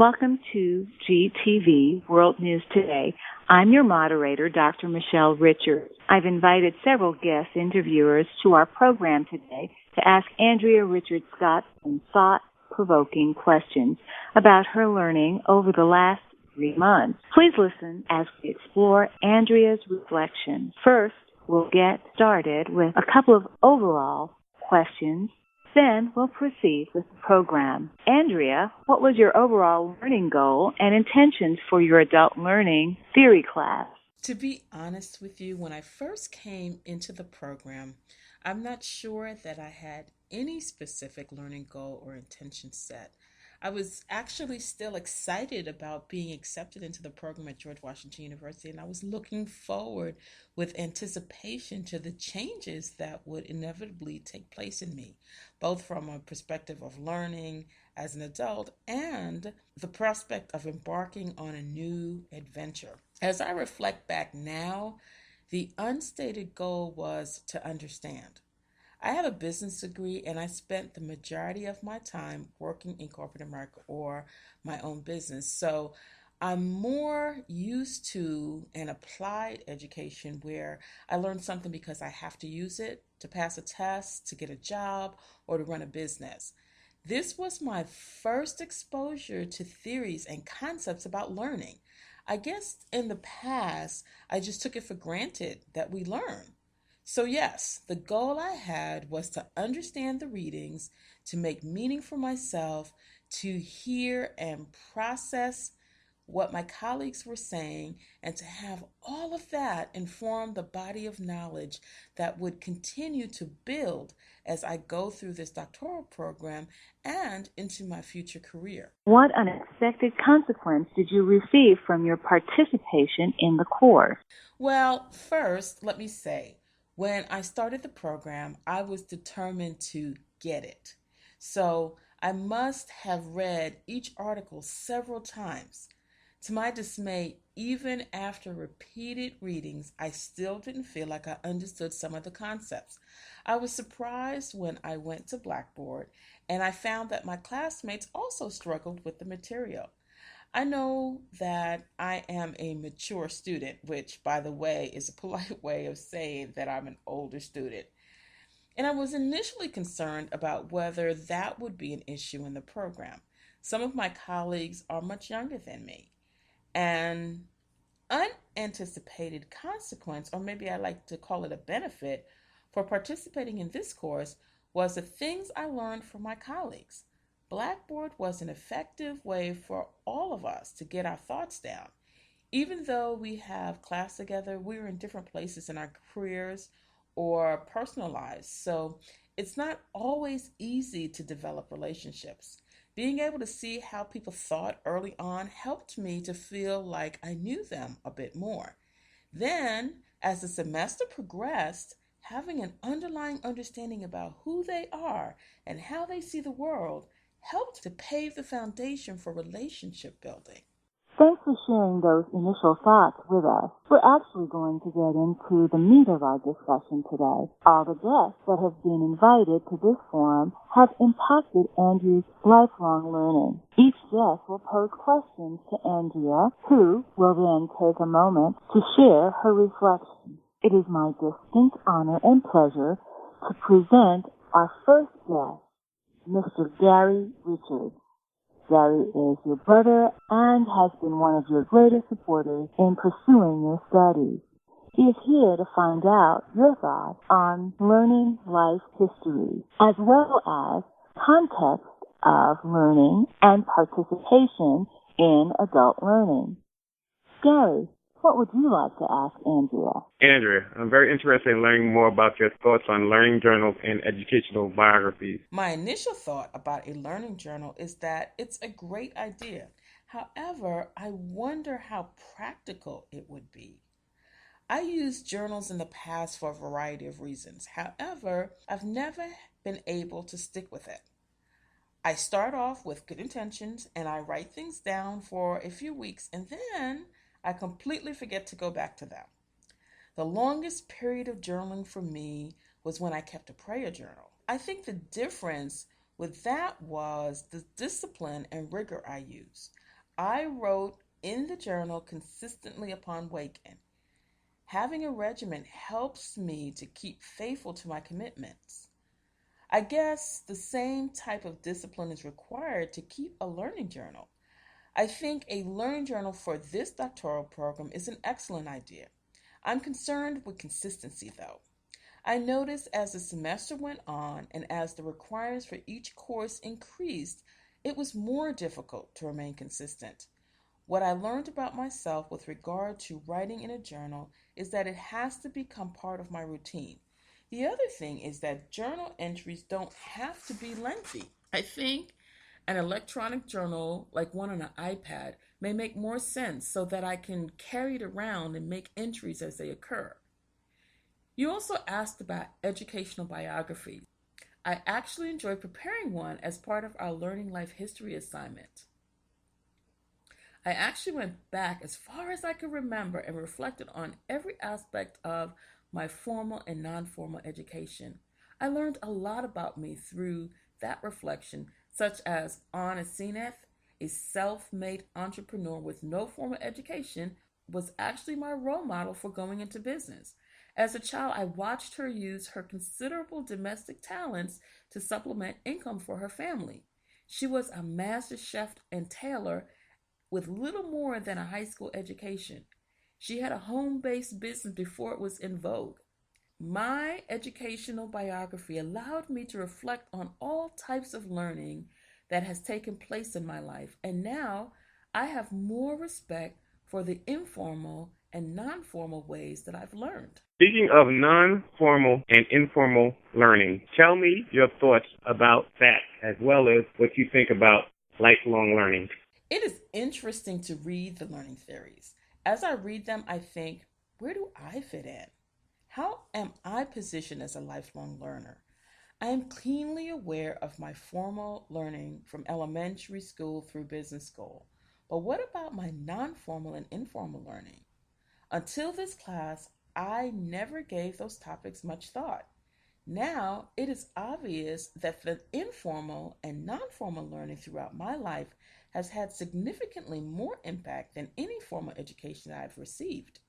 Welcome to GTV World News Today. I'm your moderator, Dr. Michelle Richards. I've invited several guest interviewers to our program today to ask Andrea Richards Scott some thought-provoking questions about her learning over the last 3 months. Please listen as we explore Andrea's reflections. First, we'll get started with a couple of overall questions. Then we'll proceed with the program. Andrea, what was your overall learning goal and intentions for your adult learning theory class? To be honest with you, when I first came into the program, I'm not sure that I had any specific learning goal or intention set. I was actually still excited about being accepted into the program at George Washington University, and I was looking forward with anticipation to the changes that would inevitably take place in me, both from a perspective of learning as an adult and the prospect of embarking on a new adventure. As I reflect back now, the unstated goal was to understand. I have a business degree and I spent the majority of my time working in corporate America or my own business. So I'm more used to an applied education where I learn something because I have to use it to pass a test, to get a job, or to run a business. This was my first exposure to theories and concepts about learning. I guess in the past, I just took it for granted that we learn. So, yes, the goal I had was to understand the readings, to make meaning for myself, to hear and process what my colleagues were saying, and to have all of that inform the body of knowledge that would continue to build as I go through this doctoral program and into my future career. What unexpected consequence did you receive from your participation in the course? Well, first, let me say, when I started the program, I was determined to get it. So I must have read each article several times. To my dismay, even after repeated readings, I still didn't feel like I understood some of the concepts. I was surprised when I went to Blackboard and I found that my classmates also struggled with the material. I know that I am a mature student, which, by the way, is a polite way of saying that I'm an older student. And I was initially concerned about whether that would be an issue in the program. Some of my colleagues are much younger than me. An unanticipated consequence, or maybe I like to call it a benefit, for participating in this course was the things I learned from my colleagues. Blackboard was an effective way for all of us to get our thoughts down. Even though we have class together, we're in different places in our careers or personal lives. So it's not always easy to develop relationships. Being able to see how people thought early on helped me to feel like I knew them a bit more. Then, as the semester progressed, having an underlying understanding about who they are and how they see the world helped to pave the foundation for relationship building. Thanks for sharing those initial thoughts with us. We're actually going to get into the meat of our discussion today. All the guests that have been invited to this forum have impacted Andrew's lifelong learning. Each guest will pose questions to Andrea, who will then take a moment to share her reflections. It is my distinct honor and pleasure to present our first guest, Mr. Gary Richards. Gary is your brother and has been one of your greatest supporters in pursuing your studies. He is here to find out your thoughts on learning life history, as well as context of learning and participation in adult learning. Gary, what would you like to ask Andrea? Andrea, I'm very interested in learning more about your thoughts on learning journals and educational biographies. My initial thought about a learning journal is that it's a great idea. However, I wonder how practical it would be. I used journals in the past for a variety of reasons. However, I've never been able to stick with it. I start off with good intentions and I write things down for a few weeks and then I completely forget to go back to them. The longest period of journaling for me was when I kept a prayer journal. I think the difference with that was the discipline and rigor I used. I wrote in the journal consistently upon waking. Having a regimen helps me to keep faithful to my commitments. I guess the same type of discipline is required to keep a learning journal. I think a learning journal for this doctoral program is an excellent idea. I'm concerned with consistency though. I noticed as the semester went on and as the requirements for each course increased, it was more difficult to remain consistent. What I learned about myself with regard to writing in a journal is that it has to become part of my routine. The other thing is that journal entries don't have to be lengthy. I think an electronic journal, like one on an iPad, may make more sense so that I can carry it around and make entries as they occur. You also asked about educational biographies. I actually enjoyed preparing one as part of our Learning Life History assignment. I actually went back as far as I could remember and reflected on every aspect of my formal and non formal education. I learned a lot about me through that reflection, such as Anna Seneth, a self made entrepreneur with no formal education, was actually my role model for going into business. As a child, I watched her use her considerable domestic talents to supplement income for her family. She was a master chef and tailor with little more than a high school education. She had a home based business before it was in vogue. My educational biography allowed me to reflect on all types of learning that has taken place in my life, and now I have more respect for the informal and non formal ways that I've learned. Speaking of non-formal and informal learning, tell me your thoughts about that as well as what you think about lifelong learning. It is interesting to read the learning theories. As I read them, I think, where do I fit in? How am I positioned as a lifelong learner? I am keenly aware of my formal learning from elementary school through business school. But what about my non formal and informal learning? Until this class, I never gave those topics much thought. Now, it is obvious that the informal and non formal learning throughout my life has had significantly more impact than any formal education I've received.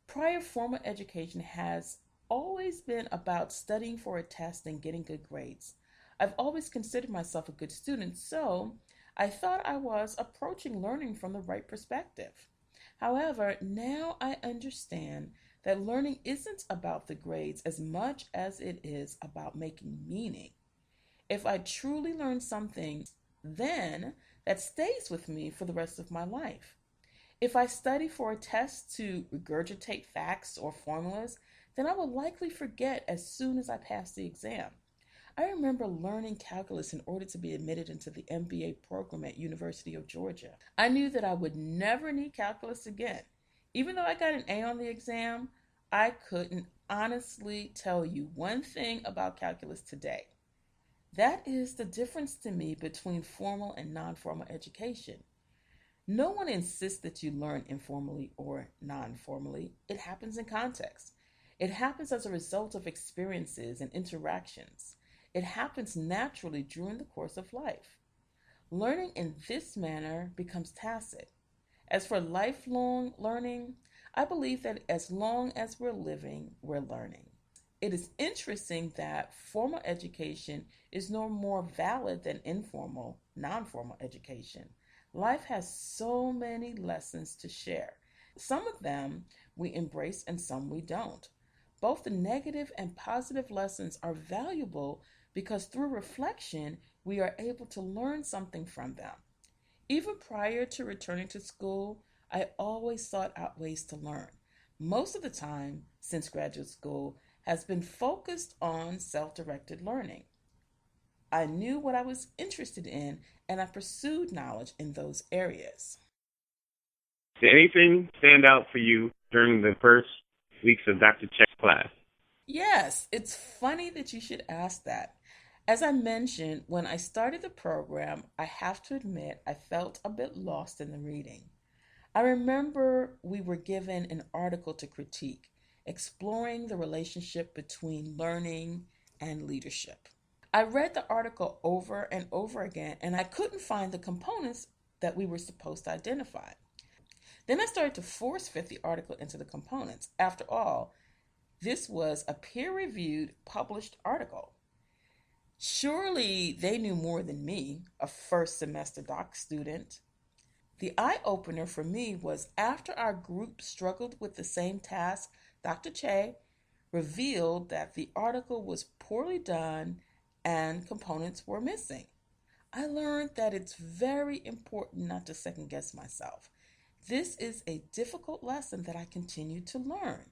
Prior formal education has always been about studying for a test and getting good grades. I've always considered myself a good student, so I thought I was approaching learning from the right perspective. However, now I understand that learning isn't about the grades as much as it is about making meaning. If I truly learn something, then that stays with me for the rest of my life. If I study for a test to regurgitate facts or formulas, then I will likely forget as soon as I pass the exam. I remember learning calculus in order to be admitted into the MBA program at University of Georgia. I knew that I would never need calculus again. Even though I got an A on the exam, I couldn't honestly tell you one thing about calculus today. That is the difference to me between formal and non-formal education. No one insists that you learn informally or non formally. It happens in context. It happens as a result of experiences and interactions. It happens naturally during the course of life. Learning in this manner becomes tacit. As for lifelong learning, I believe that as long as we're living, we're learning. It is interesting that formal education is no more valid than informal, non formal education. Life has so many lessons to share. Some of them we embrace and some we don't. Both the negative and positive lessons are valuable because through reflection, we are able to learn something from them. Even prior to returning to school, I always sought out ways to learn. Most of the time, since graduate school, has been focused on self directed learning. I knew what I was interested in and I pursued knowledge in those areas. Did anything stand out for you during the first weeks of Dr. Check's class? Yes, it's funny that you should ask that. As I mentioned, when I started the program, I have to admit I felt a bit lost in the reading. I remember we were given an article to critique, exploring the relationship between learning and leadership. I read the article over and over again, and I couldn't find the components that we were supposed to identify. Then I started to force fit the article into the components. After all, this was a peer-reviewed, published article. Surely they knew more than me, a first semester doc student. The eye opener for me was after our group struggled with the same task, Dr. Che revealed that the article was poorly done and components were missing. I learned that it's very important not to second guess myself. This is a difficult lesson that I continue to learn.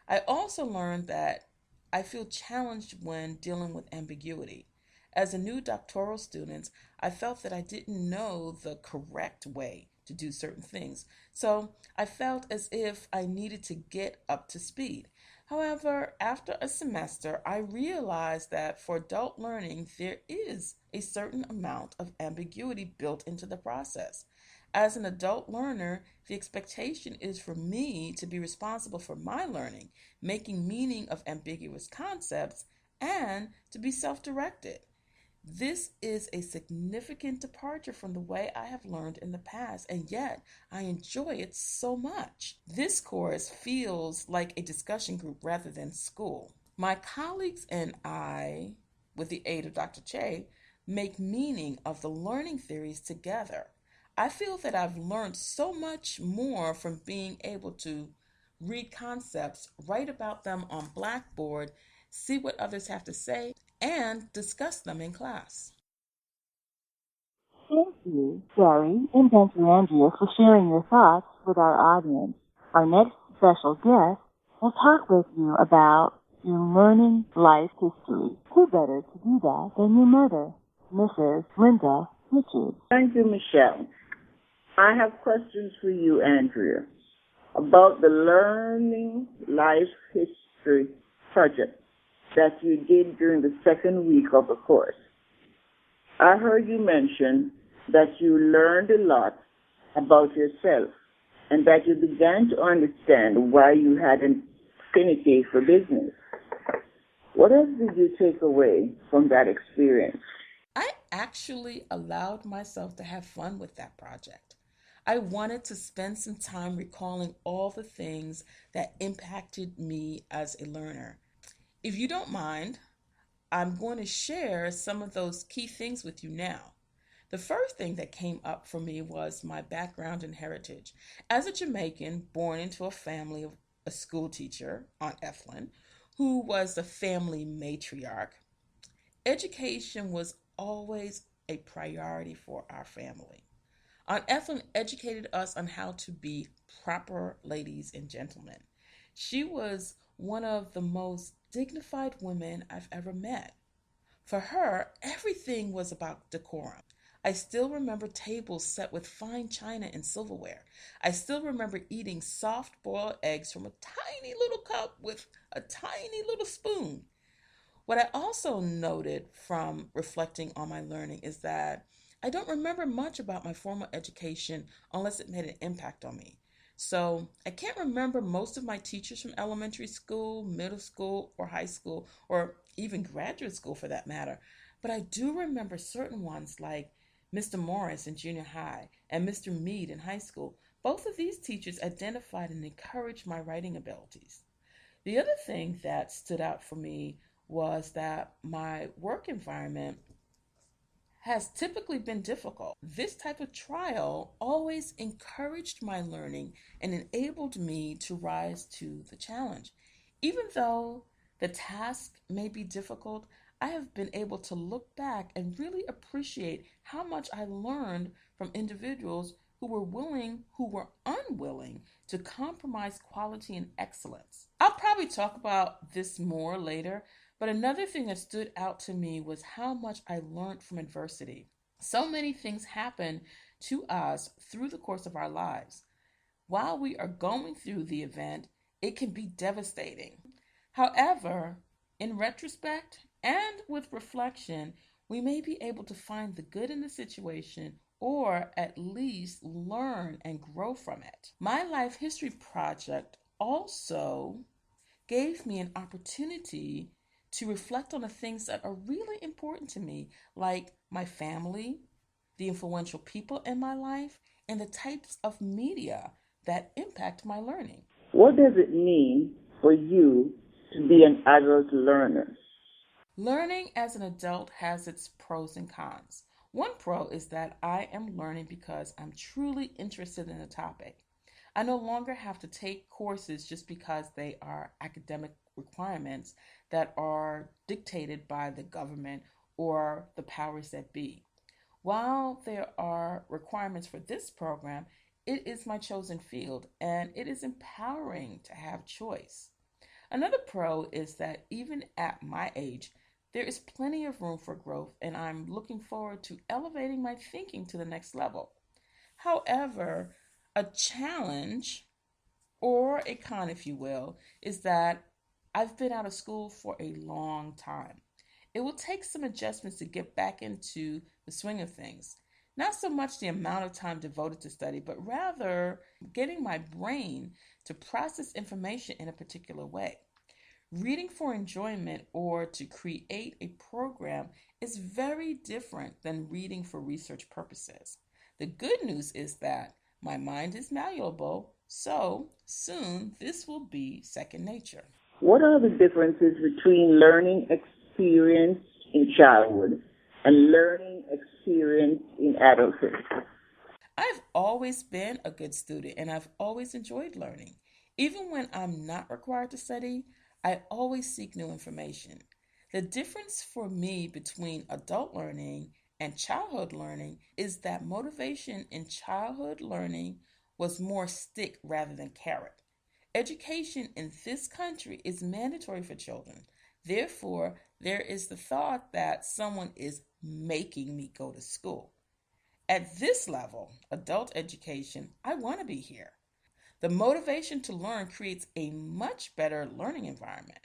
I also learned that I feel challenged when dealing with ambiguity. As a new doctoral student, I felt that I didn't know the correct way to do certain things, so I felt as if I needed to get up to speed. However, after a semester, I realized that for adult learning, there is a certain amount of ambiguity built into the process. As an adult learner, the expectation is for me to be responsible for my learning, making meaning of ambiguous concepts, and to be self directed. This is a significant departure from the way I have learned in the past, and yet I enjoy it so much. This course feels like a discussion group rather than school. My colleagues and I, with the aid of Dr. Che, make meaning of the learning theories together. I feel that I've learned so much more from being able to read concepts, write about them on Blackboard, see what others have to say, and discuss them in class. Thank you, Sherry and Dr. Andrea, for sharing your thoughts with our audience. Our next special guest will talk with you about your learning life history. Who better to do that than your mother, Mrs. Linda Richards? Thank you, Michelle. I have questions for you, Andrea, about the Learning Life History project that you did during the second week of the course. I heard you mention that you learned a lot about yourself and that you began to understand why you had an affinity for business. What else did you take away from that experience? I actually allowed myself to have fun with that project. I wanted to spend some time recalling all the things that impacted me as a learner. If you don't mind, I'm going to share some of those key things with you now. The first thing that came up for me was my background and heritage. As a Jamaican born into a family of a school teacher, Aunt Ethelyn, who was the family matriarch, education was always a priority for our family. Aunt Ethelyn educated us on how to be proper ladies and gentlemen. She was one of the most dignified women I've ever met. For her, everything was about decorum. I still remember tables set with fine china and silverware. I still remember eating soft boiled eggs from a tiny little cup with a tiny little spoon. What I also noted from reflecting on my learning is that I don't remember much about my formal education unless it made an impact on me. So I can't remember most of my teachers from elementary school, middle school, or high school, or even graduate school for that matter. But I do remember certain ones like Mr. Morris in junior high and Mr. Mead in high school. Both of these teachers identified and encouraged my writing abilities. The other thing that stood out for me was that my work environment has typically been difficult. This type of trial always encouraged my learning and enabled me to rise to the challenge. Even though the task may be difficult, I have been able to look back and really appreciate how much I learned from individuals who were unwilling to compromise quality and excellence. I'll probably talk about this more later, but another thing that stood out to me was how much I learned from adversity. So many things happen to us through the course of our lives. While we are going through the event, it can be devastating. However, in retrospect and with reflection, we may be able to find the good in the situation or at least learn and grow from it. My life history project also gave me an opportunity to reflect on the things that are really important to me, like my family, the influential people in my life, and the types of media that impact my learning. What does it mean for you to be an adult learner? Learning as an adult has its pros and cons. One pro is that I am learning because I'm truly interested in a topic. I no longer have to take courses just because they are academic requirements that are dictated by the government or the powers that be. While there are requirements for this program, it is my chosen field and it is empowering to have choice. Another pro is that even at my age, there is plenty of room for growth, and I'm looking forward to elevating my thinking to the next level. However, a challenge, or a con, if you will, is that I've been out of school for a long time. It will take some adjustments to get back into the swing of things. Not so much the amount of time devoted to study, but rather getting my brain to process information in a particular way. Reading for enjoyment or to create a program is very different than reading for research purposes. The good news is that my mind is malleable, so soon this will be second nature. What are the differences between learning experience in childhood and learning experience in adulthood? I've always been a good student and I've always enjoyed learning. Even when I'm not required to study, I always seek new information. The difference for me between adult learning and childhood learning is that motivation in childhood learning was more stick rather than carrot. Education in this country is mandatory for children. Therefore, there is the thought that someone is making me go to school. At this level, adult education, I want to be here. The motivation to learn creates a much better learning environment.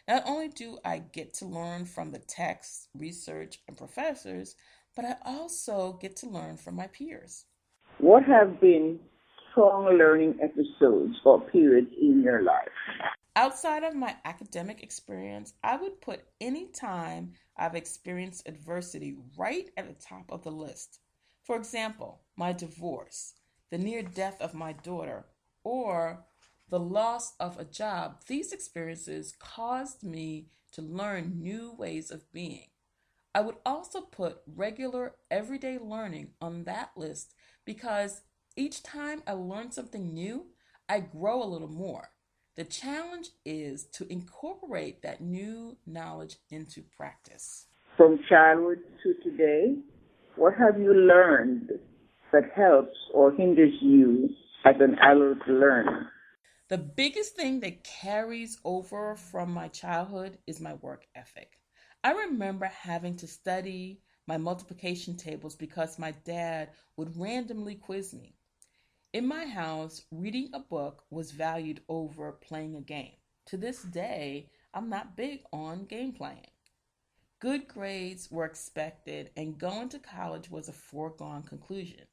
Not only do I get to learn from the texts, research, and professors, but I also get to learn from my peers. What have been strong learning episodes or periods in your life? Outside of my academic experience, I would put any time I've experienced adversity right at the top of the list. For example, my divorce, the near death of my daughter, or the loss of a job. These experiences caused me to learn new ways of being. I would also put regular everyday learning on that list because each time I learn something new, I grow a little more. The challenge is to incorporate that new knowledge into practice. From childhood to today, what have you learned that helps or hinders you as an adult learner? The biggest thing that carries over from my childhood is my work ethic. I remember having to study my multiplication tables because my dad would randomly quiz me. In my house, reading a book was valued over playing a game. To this day, I'm not big on game playing. Good grades were expected, and going to college was a foregone conclusion.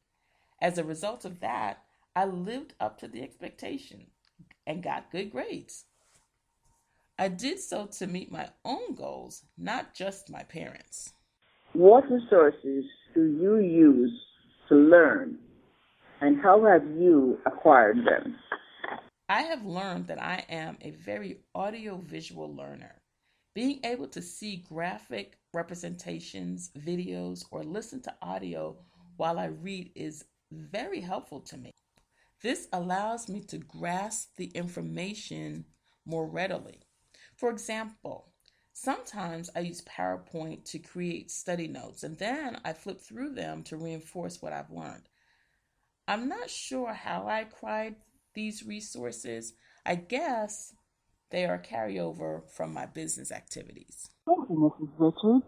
As a result of that, I lived up to the expectation and got good grades. I did so to meet my own goals, not just my parents. What resources do you use to learn, and how have you acquired them? I have learned that I am a very audiovisual learner. Being able to see graphic representations, videos, or listen to audio while I read is very helpful to me. This allows me to grasp the information more readily. For example, sometimes I use PowerPoint to create study notes and then I flip through them to reinforce what I've learned. I'm not sure how I acquired these resources. I guess they are carryover from my business activities. Thank you, Mrs. Richards.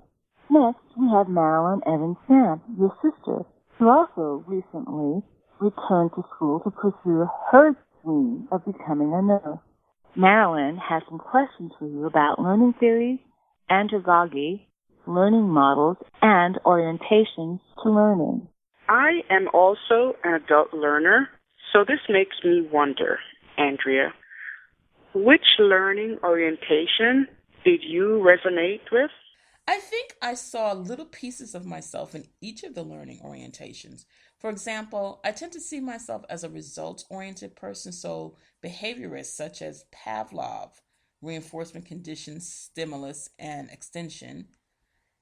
Next, we have Marilyn Evans Samp, your sister, who also recently returned to school to pursue her dream of becoming a nurse. Marilyn has some questions for you about learning theories, andragogy, learning models, and orientations to learning. I am also an adult learner, so this makes me wonder, Andrea, which learning orientation did you resonate with? I think I saw little pieces of myself in each of the learning orientations. For example, I tend to see myself as a results-oriented person, so behaviorists such as Pavlov, reinforcement conditions, stimulus, and extension,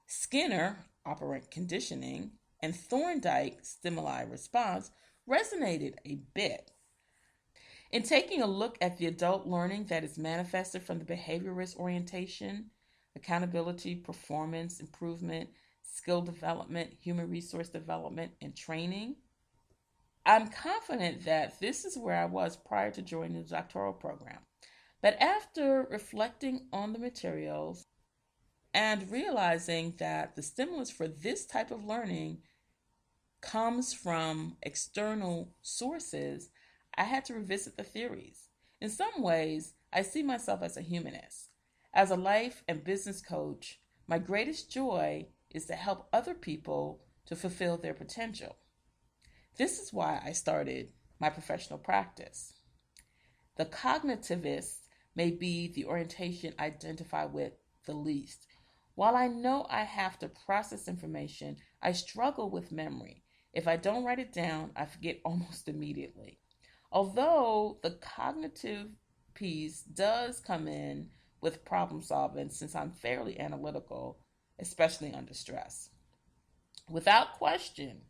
Skinner, operant conditioning, and Thorndike, stimuli response, resonated a bit. In taking a look at the adult learning that is manifested from the behaviorist orientation, accountability, performance improvement, skill development, human resource development, and training, I'm confident that this is where I was prior to joining the doctoral program. But after reflecting on the materials and realizing that the stimulus for this type of learning comes from external sources, I had to revisit the theories. In some ways, I see myself as a humanist. As a life and business coach, my greatest joy is to help other people to fulfill their potential. This is why I started my professional practice. The cognitivist may be the orientation I identify with the least. While I know I have to process information, I struggle with memory. If I don't write it down, I forget almost immediately. Although the cognitive piece does come in with problem solving, since I'm fairly analytical, especially under stress. Without question,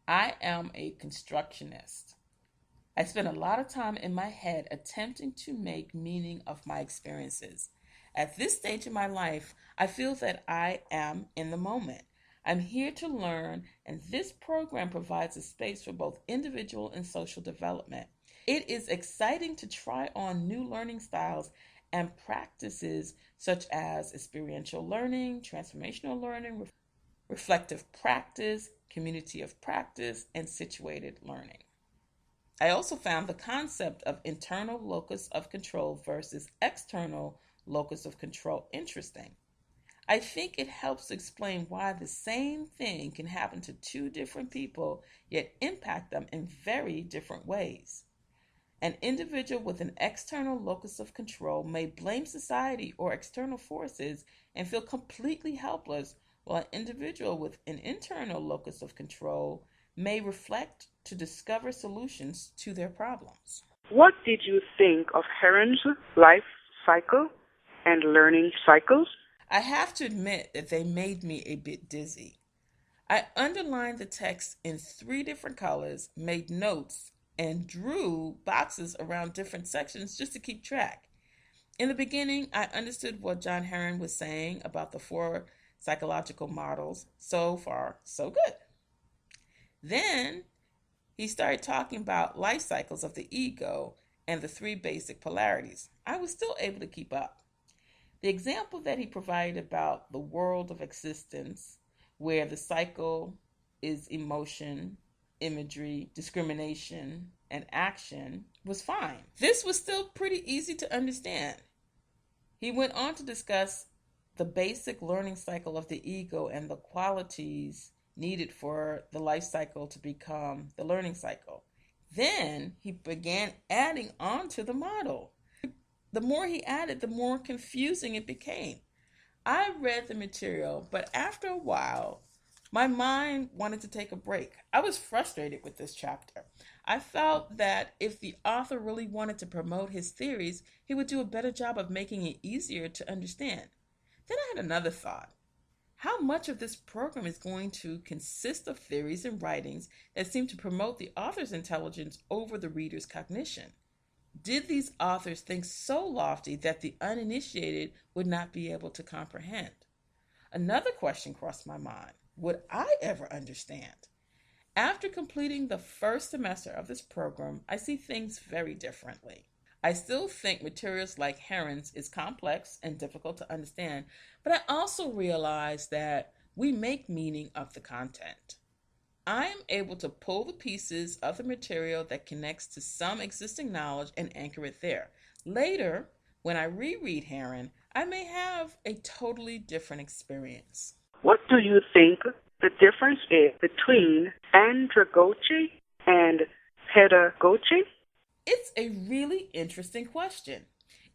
I am a constructionist. I spend a lot of time in my head attempting to make meaning of my experiences. At this stage in my life, I feel that I am in the moment. I'm here to learn, and this program provides a space for both individual and social development. It is exciting to try on new learning styles and practices such as experiential learning, transformational learning, reflective practice, community of practice, and situated learning. I also found the concept of internal locus of control versus external locus of control interesting. I think it helps explain why the same thing can happen to two different people, yet impact them in very different ways. An individual with an external locus of control may blame society or external forces and feel completely helpless, while an individual with an internal locus of control may reflect to discover solutions to their problems. What did you think of Heron's life cycle and learning cycles? I have to admit that they made me a bit dizzy. I underlined the text in 3 different colors, made notes, and drew boxes around different sections just to keep track. In the beginning, I understood what John Heron was saying about the 4 psychological models. So far, so good. Then he started talking about life cycles of the ego and the 3 basic polarities. I was still able to keep up. The example that he provided about the world of existence, where the cycle is emotion, imagery, discrimination, and action, was fine. This was still pretty easy to understand. He went on to discuss the basic learning cycle of the ego and the qualities needed for the life cycle to become the learning cycle. Then he began adding on to the model. The more he added, the more confusing it became. I read the material, but after a while, my mind wanted to take a break. I was frustrated with this chapter. I felt that if the author really wanted to promote his theories, he would do a better job of making it easier to understand. Then I had another thought. How much of this program is going to consist of theories and writings that seem to promote the author's intelligence over the reader's cognition? Did these authors think so lofty that the uninitiated would not be able to comprehend? Another question crossed my mind. Would I ever understand? After completing the first semester of this program, I see things very differently. I still think materials like Heron's is complex and difficult to understand, but I also realize that we make meaning of the content. I am able to pull the pieces of the material that connects to some existing knowledge and anchor it there. Later, when I reread Heron, I may have a totally different experience. What do you think the difference is between andragogy and pedagogy? It's a really interesting question.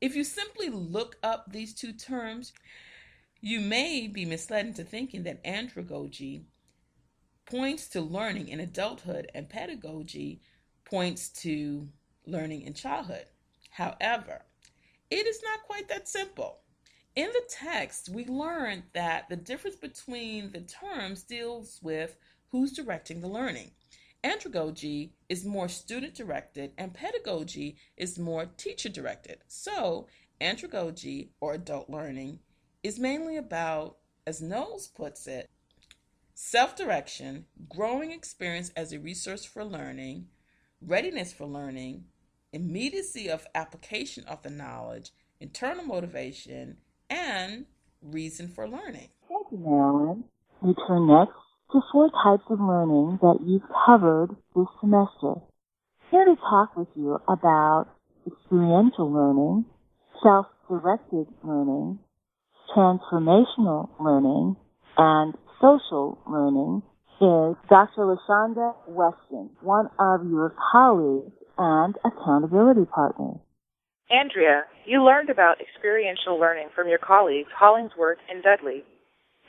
If you simply look up these 2 terms, You may be misled into thinking that andragogy points to learning in adulthood and pedagogy points to learning in childhood. However, it is not quite that simple. In the text, we learned that the difference between the terms deals with who's directing the learning. Andragogy is more student directed and pedagogy is more teacher directed. So, andragogy or adult learning is mainly about, as Knowles puts it, self direction, growing experience as a resource for learning, readiness for learning, immediacy of application of the knowledge, internal motivation, and reason for learning. Thank you, Marilyn. We turn next to 4 types of learning that you've covered this semester. Here to talk with you about experiential learning, self-directed learning, transformational learning, and social learning is Dr. LaShonda Weston, one of your colleagues and accountability partners. Andrea, you learned about experiential learning from your colleagues Hollingsworth and Dudley.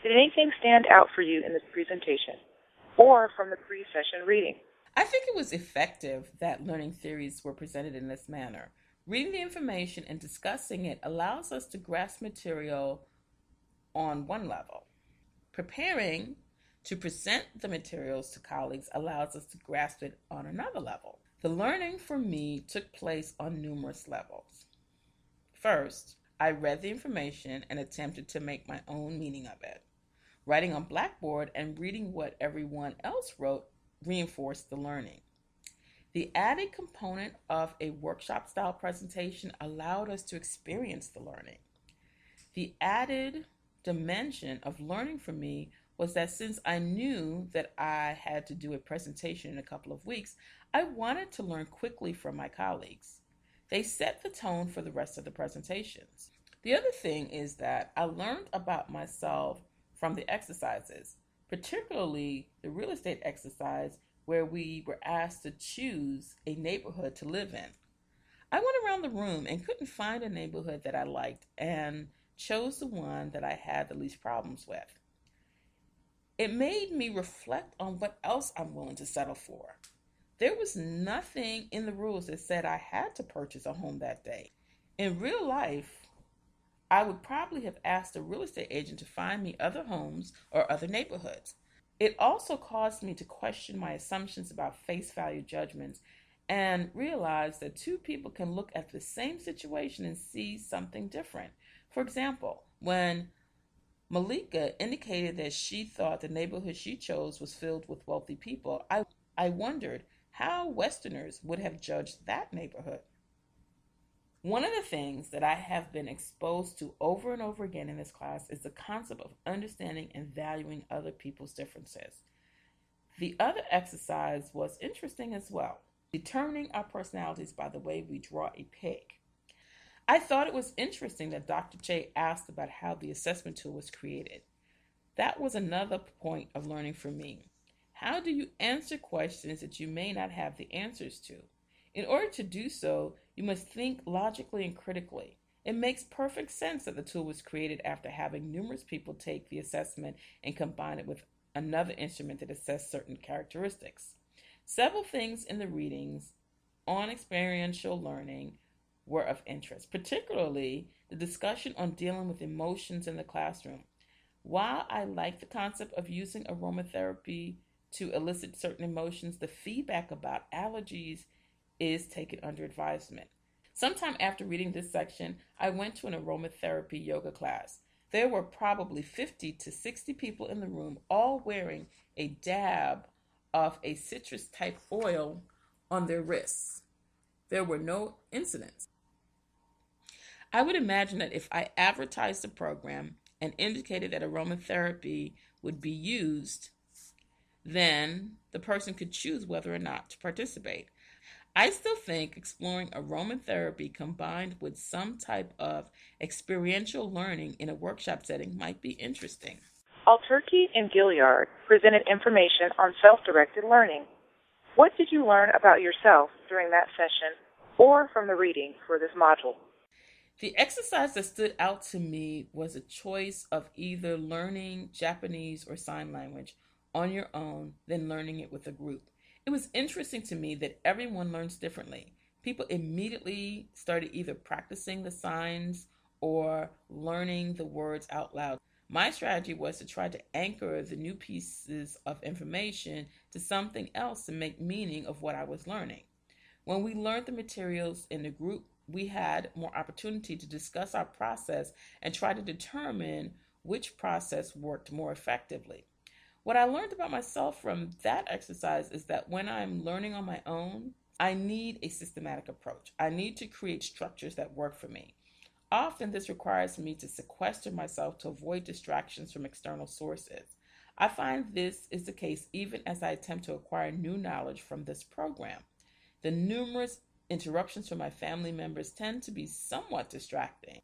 Did anything stand out for you in this presentation or from the pre-session reading? I think it was effective that learning theories were presented in this manner. Reading the information and discussing it allows us to grasp material on one level. Preparing to present the materials to colleagues allows us to grasp it on another level. The learning for me took place on numerous levels. First, I read the information and attempted to make my own meaning of it. Writing on Blackboard and reading what everyone else wrote reinforced the learning. The added component of a workshop-style presentation allowed us to experience the learning. The added dimension of learning for me was that since I knew that I had to do a presentation in a couple of weeks, I wanted to learn quickly from my colleagues. They set the tone for the rest of the presentations. The other thing is that I learned about myself from the exercises, particularly the real estate exercise where we were asked to choose a neighborhood to live in. I went around the room and couldn't find a neighborhood that I liked and chose the one that I had the least problems with. It made me reflect on what else I'm willing to settle for. There was nothing in the rules that said I had to purchase a home that day. In real life, I would probably have asked a real estate agent to find me other homes or other neighborhoods. It also caused me to question my assumptions about face value judgments and realize that 2 people can look at the same situation and see something different. For example, when Malika indicated that she thought the neighborhood she chose was filled with wealthy people, I wondered how Westerners would have judged that neighborhood. One of the things that I have been exposed to over and over again in this class is the concept of understanding and valuing other people's differences. The other exercise was interesting as well, determining our personalities by the way we draw a pig. I thought it was interesting that Dr. Che asked about how the assessment tool was created. That was another point of learning for me. How do you answer questions that you may not have the answers to? In order to do so, you must think logically and critically. It makes perfect sense that the tool was created after having numerous people take the assessment and combine it with another instrument that assessed certain characteristics. Several things in the readings on experiential learning were of interest, particularly the discussion on dealing with emotions in the classroom. While I like the concept of using aromatherapy to elicit certain emotions, the feedback about allergies is taken under advisement. Sometime after reading this section, I went to an aromatherapy yoga class. There were probably 50 to 60 people in the room, all wearing a dab of a citrus type oil on their wrists. There were no incidents. I would imagine that if I advertised the program and indicated that aromatherapy would be used, then the person could choose whether or not to participate. I still think exploring aromatherapy combined with some type of experiential learning in a workshop setting might be interesting. Alturkey and Gilliard presented information on self-directed learning. What did you learn about yourself during that session or from the reading for this module? The exercise that stood out to me was a choice of either learning Japanese or sign language on your own, then learning it with a group. It was interesting to me that everyone learns differently. People immediately started either practicing the signs or learning the words out loud. My strategy was to try to anchor the new pieces of information to something else to make meaning of what I was learning. When we learned the materials in the group, we had more opportunity to discuss our process and try to determine which process worked more effectively. What I learned about myself from that exercise is that when I'm learning on my own, I need a systematic approach. I need to create structures that work for me. Often, this requires me to sequester myself to avoid distractions from external sources. I find this is the case even as I attempt to acquire new knowledge from this program. The numerous interruptions from my family members tend to be somewhat distracting.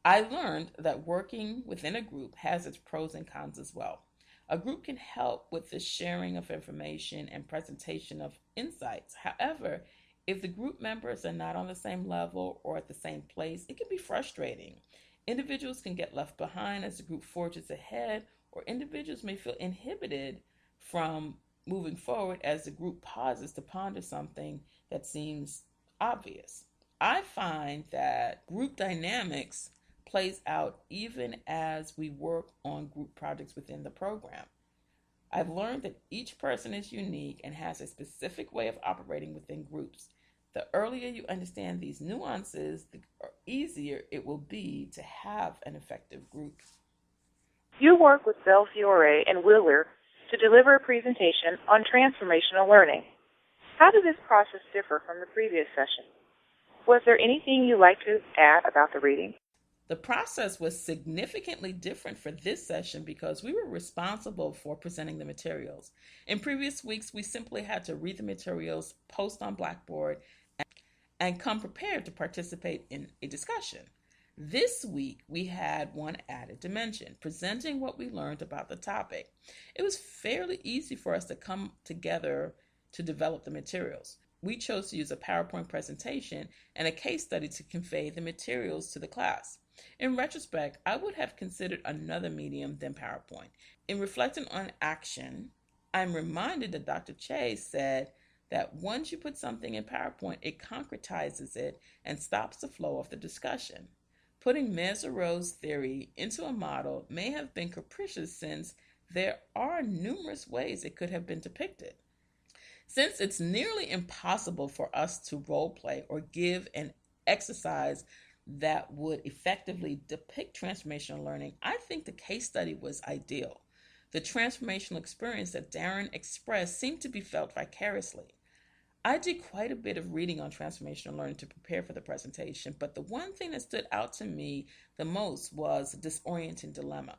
I learned that working within a group has its pros and cons as well. A group can help with the sharing of information and presentation of insights. However, if the group members are not on the same level or at the same place, it can be frustrating. Individuals can get left behind as the group forges ahead, or individuals may feel inhibited from moving forward as the group pauses to ponder something that seems obvious. I find that group dynamics plays out even as we work on group projects within the program. I've learned that each person is unique and has a specific way of operating within groups. The earlier you understand these nuances, the easier it will be to have an effective group. You work with Belfiore and Wheeler to deliver a presentation on transformational learning. How did this process differ from the previous session? Was there anything you'd like to add about the reading? The process was significantly different for this session because we were responsible for presenting the materials. In previous weeks, we simply had to read the materials, post on Blackboard, and come prepared to participate in a discussion. This week, we had one added dimension, presenting what we learned about the topic. It was fairly easy for us to come together to develop the materials. We chose to use a PowerPoint presentation and a case study to convey the materials to the class. In retrospect, I would have considered another medium than PowerPoint. In reflecting on action, I'm reminded that Dr. Che said that once you put something in PowerPoint, it concretizes it and stops the flow of the discussion. Putting Mesereau's theory into a model may have been capricious since there are numerous ways it could have been depicted. Since it's nearly impossible for us to role play or give an exercise that would effectively depict transformational learning, I think the case study was ideal. The transformational experience that Darren expressed seemed to be felt vicariously. I did quite a bit of reading on transformational learning to prepare for the presentation, but the one thing that stood out to me the most was the disorienting dilemma.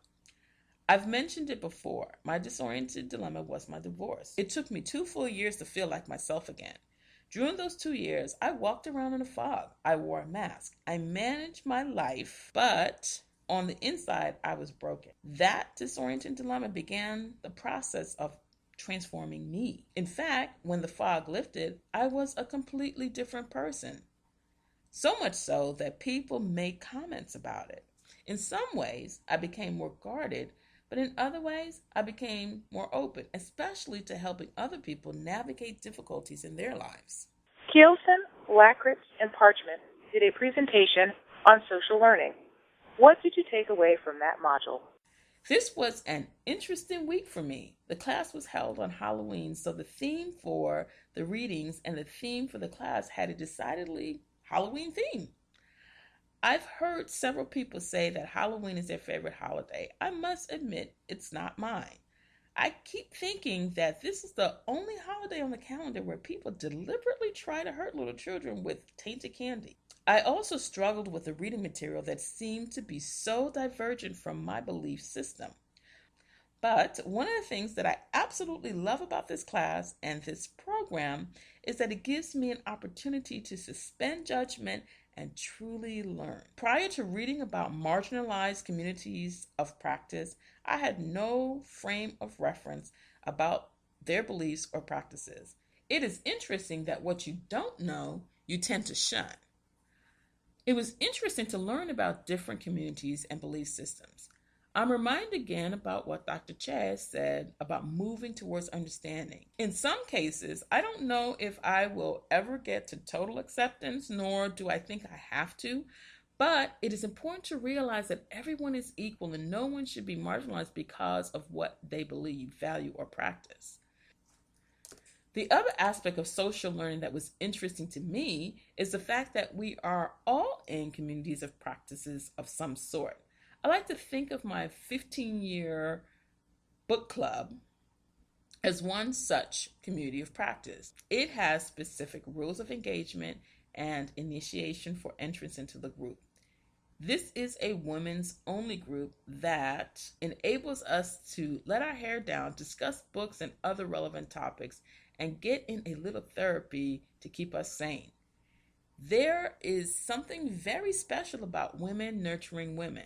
I've mentioned it before. My disoriented dilemma was my divorce. It took me 2 full years to feel like myself again. During those 2 years, I walked around in a fog. I wore a mask. I managed my life, but on the inside, I was broken. That disorienting dilemma began the process of transforming me. In fact, when the fog lifted, I was a completely different person. So much so that people made comments about it. In some ways, I became more guarded, but in other ways, I became more open, especially to helping other people navigate difficulties in their lives. Kielsen, Lackritz, and Parchment did a presentation on social learning. What did you take away from that module? This was an interesting week for me. The class was held on Halloween, so the theme for the readings and the theme for the class had a decidedly Halloween theme. I've heard several people say that Halloween is their favorite holiday. I must admit, it's not mine. I keep thinking that this is the only holiday on the calendar where people deliberately try to hurt little children with tainted candy. I also struggled with the reading material that seemed to be so divergent from my belief system. But one of the things that I absolutely love about this class and this program is that it gives me an opportunity to suspend judgment and truly learn. Prior to reading about marginalized communities of practice, I had no frame of reference about their beliefs or practices. It is interesting that what you don't know, you tend to shun. It was interesting to learn about different communities and belief systems. I'm reminded again about what Dr. Chaz said about moving towards understanding. In some cases, I don't know if I will ever get to total acceptance, nor do I think I have to, but it is important to realize that everyone is equal and no one should be marginalized because of what they believe, value, or practice. The other aspect of social learning that was interesting to me is the fact that we are all in communities of practices of some sort. I like to think of my 15-year book club as one such community of practice. It has specific rules of engagement and initiation for entrance into the group. This is a women's only group that enables us to let our hair down, discuss books and other relevant topics, and get in a little therapy to keep us sane. There is something very special about women nurturing women.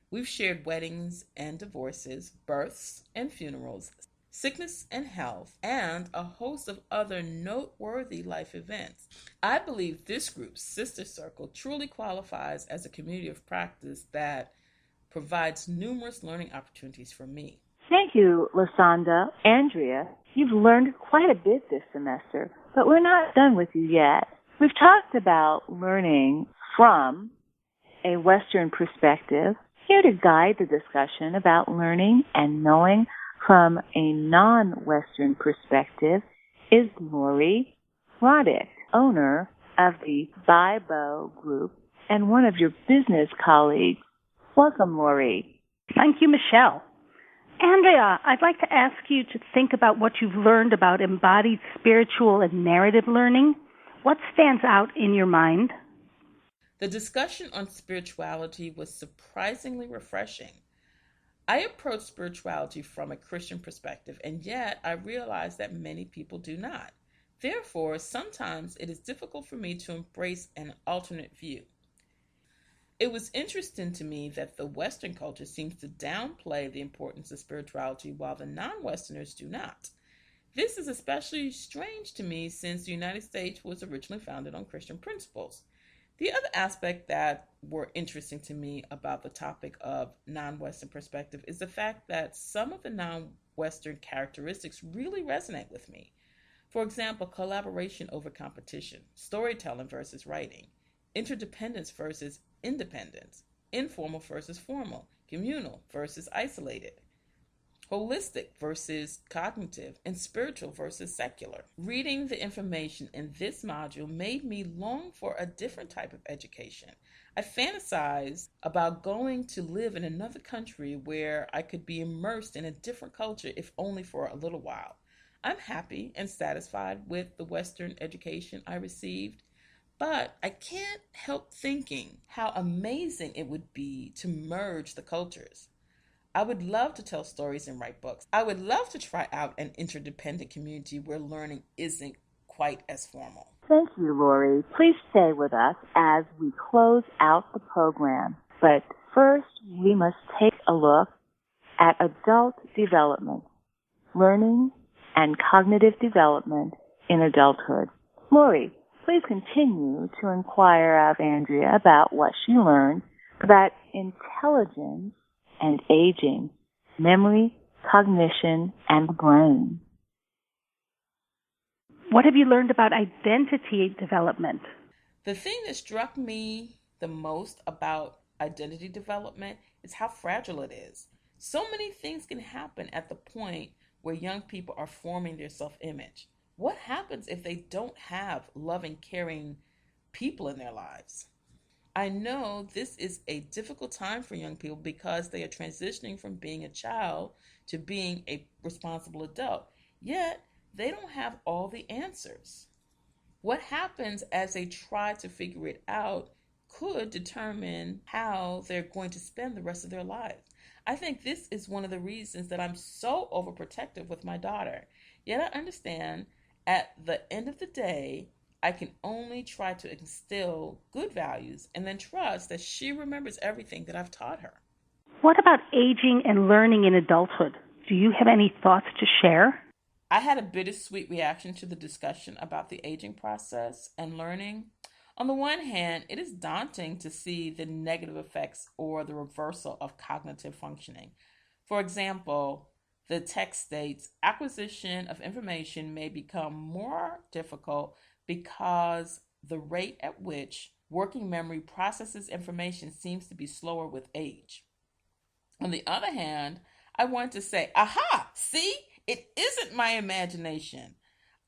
We've shared weddings and divorces, births and funerals, sickness and health, and a host of other noteworthy life events. I believe this group's sister circle truly qualifies as a community of practice that provides numerous learning opportunities for me. Thank you, Lasanda. Andrea, you've learned quite a bit this semester, but we're not done with you yet. We've talked about learning from a Western perspective. Here to guide the discussion about learning and knowing from a non-Western perspective is Lori Roddick, owner of the Bibo Group and one of your business colleagues. Welcome, Lori. Thank you, Michelle. Andrea, I'd like to ask you to think about what you've learned about embodied spiritual and narrative learning. What stands out in your mind? The discussion on spirituality was surprisingly refreshing. I approach spirituality from a Christian perspective, and yet I realize that many people do not. Therefore, sometimes it is difficult for me to embrace an alternate view. It was interesting to me that the Western culture seems to downplay the importance of spirituality while the non-Westerners do not. This is especially strange to me since the United States was originally founded on Christian principles. The other aspect that were interesting to me about the topic of non-Western perspective is the fact that some of the non-Western characteristics really resonate with me. For example, collaboration over competition, storytelling versus writing, interdependence versus independence, informal versus formal, communal versus isolated, holistic versus cognitive, and spiritual versus secular. Reading the information in this module made me long for a different type of education. I fantasized about going to live in another country where I could be immersed in a different culture, if only for a little while. I'm happy and satisfied with the Western education I received, but I can't help thinking how amazing it would be to merge the cultures. I would love to tell stories and write books. I would love to try out an interdependent community where learning isn't quite as formal. Thank you, Lori. Please stay with us as we close out the program. But first, we must take a look at adult development, learning and cognitive development in adulthood. Lori, please continue to inquire of Andrea about what she learned about intelligence and aging, memory, cognition, and the brain. What have you learned about identity development? The thing that struck me the most about identity development is how fragile it is. So many things can happen at the point where young people are forming their self-image. What happens if they don't have loving, caring people in their lives? I know this is a difficult time for young people because they are transitioning from being a child to being a responsible adult, yet they don't have all the answers. What happens as they try to figure it out could determine how they're going to spend the rest of their lives. I think this is one of the reasons that I'm so overprotective with my daughter. Yet I understand at the end of the day, I can only try to instill good values and then trust that she remembers everything that I've taught her. What about aging and learning in adulthood? Do you have any thoughts to share? I had a bittersweet reaction to the discussion about the aging process and learning. On the one hand, it is daunting to see the negative effects or the reversal of cognitive functioning. For example, the text states acquisition of information may become more difficult because the rate at which working memory processes information seems to be slower with age. On the other hand, I want to say, aha, see, it isn't my imagination.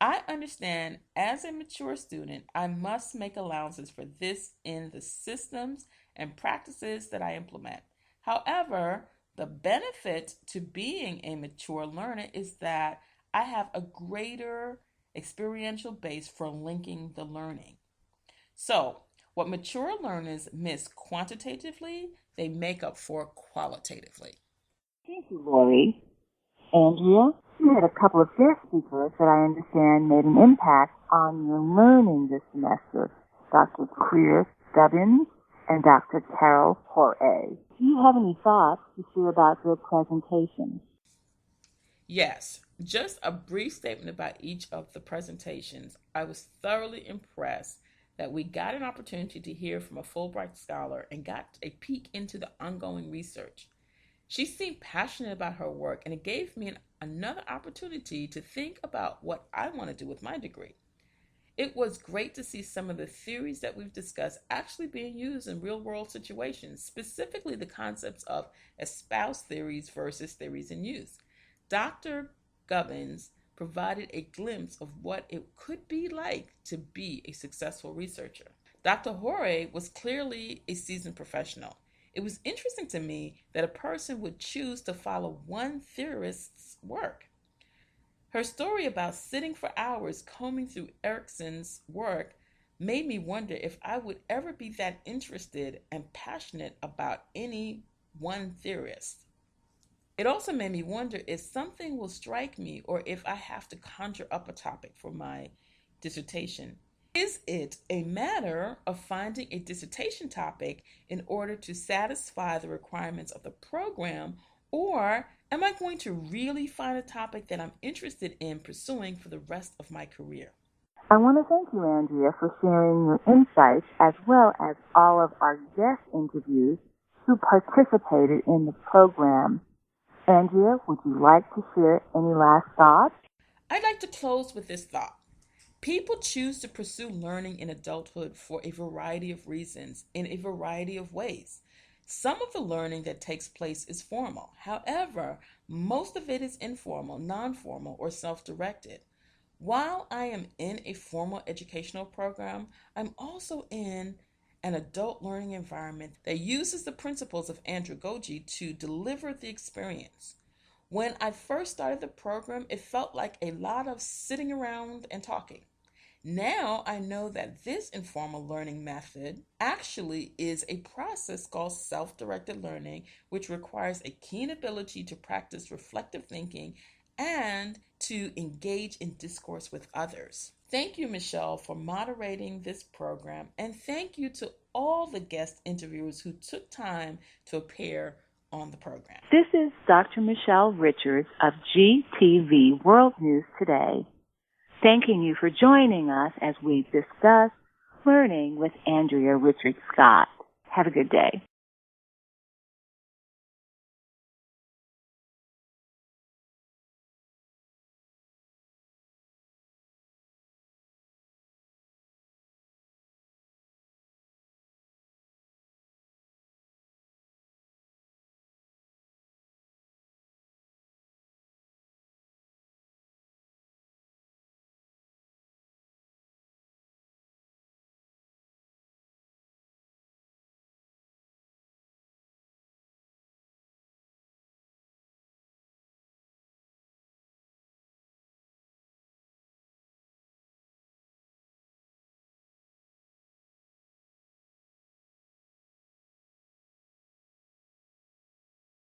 I understand as a mature student, I must make allowances for this in the systems and practices that I implement. However, the benefit to being a mature learner is that I have a greater experiential base for linking the learning. So, what mature learners miss quantitatively, they make up for qualitatively. Thank you, Lori. Andrea, you had a couple of guest speakers that I understand made an impact on your learning this semester. Dr. Chris Gubbins and Dr. Carol Horay. Do you have any thoughts to share about their presentations? Yes, just a brief statement about each of the presentations. I was thoroughly impressed that we got an opportunity to hear from a Fulbright scholar and got a peek into the ongoing research. She seemed passionate about her work, and it gave me another opportunity to think about what I want to do with my degree. It was great to see some of the theories that we've discussed actually being used in real-world situations, specifically the concepts of espoused theories versus theories in use. Dr. Gubbins provided a glimpse of what it could be like to be a successful researcher. Dr. Horay was clearly a seasoned professional. It was interesting to me that a person would choose to follow one theorist's work. Her story about sitting for hours combing through Erickson's work made me wonder if I would ever be that interested and passionate about any one theorist. It also made me wonder if something will strike me or if I have to conjure up a topic for my dissertation. Is it a matter of finding a dissertation topic in order to satisfy the requirements of the program, or am I going to really find a topic that I'm interested in pursuing for the rest of my career? I want to thank you, Andrea, for sharing your insights as well as all of our guest interviews who participated in the program. Andrea, would you like to share any last thoughts? I'd like to close with this thought. People choose to pursue learning in adulthood for a variety of reasons, in a variety of ways. Some of the learning that takes place is formal. However, most of it is informal, non-formal, or self-directed. While I am in a formal educational program, I'm also in an adult learning environment that uses the principles of andragogy to deliver the experience. When I first started the program, it felt like a lot of sitting around and talking. Now I know that this informal learning method actually is a process called self-directed learning, which requires a keen ability to practice reflective thinking and to engage in discourse with others. Thank you, Michelle, for moderating this program, and thank you to all the guest interviewers who took time to appear on the program. This is Dr. Michelle Richards of GTV World News Today, thanking you for joining us as we discuss learning with Andrea Richards Scott. Have a good day.